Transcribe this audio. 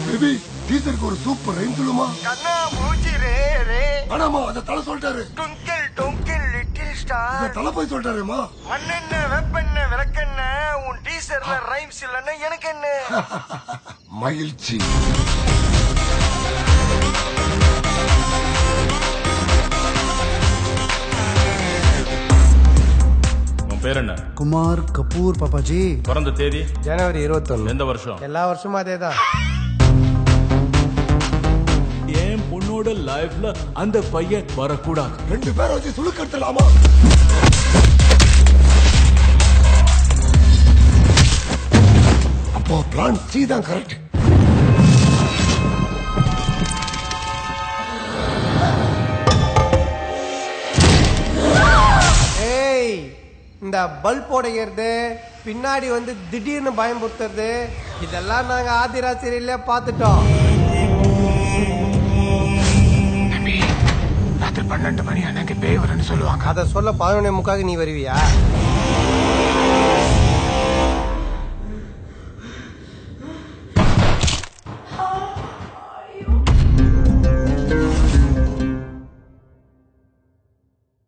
Baby டீச்சருக்கு ஒரு super rhyme சொல்லுமா? கண்ணா மூச்சி ரே ரே. ஆனாமா அத தலை சொல்லிட்டாரு. டுங்கிள் டுங்கிள் லிட்டில் ஸ்டார். தலை போய் சொல்லிட்டாருமா. மண்ணெண்ண வெப்பெண்ண விளக்கெண்ண உன் டீசர்ல ரைம்ஸ் இல்லன்னா எனக்கு என்ன? மகிழ்ச்சி. பேர் என்ன? குமார் கபூர் பாப்பாஜி. பிறந்த தேதி? ஜனவரி 21. எந்த வருஷம்? எல்லா வருஷமும் அதேதான். என் பொண்ணோட லைஃப்ல அந்த பையன் வரக்கூடாது. 2 பேரை வச்சு சுழுக்கெடுத்துலாமா? அப்போ பிளான் சி தான் கரெக்ட். இந்த பல்ப் உடைக்கிறது, பின்னாடி வந்து திடீர்னு பயமுறுத்துறது, இதெல்லாம் நாங்க ஆதிராசிரியில பாத்துட்டோம். ராத்திரி 12 மணி அன்னைக்கு பேய் வரன்னு சொல்லுவாங்க. அத சொல்ல 11:45 நீ வருவியா?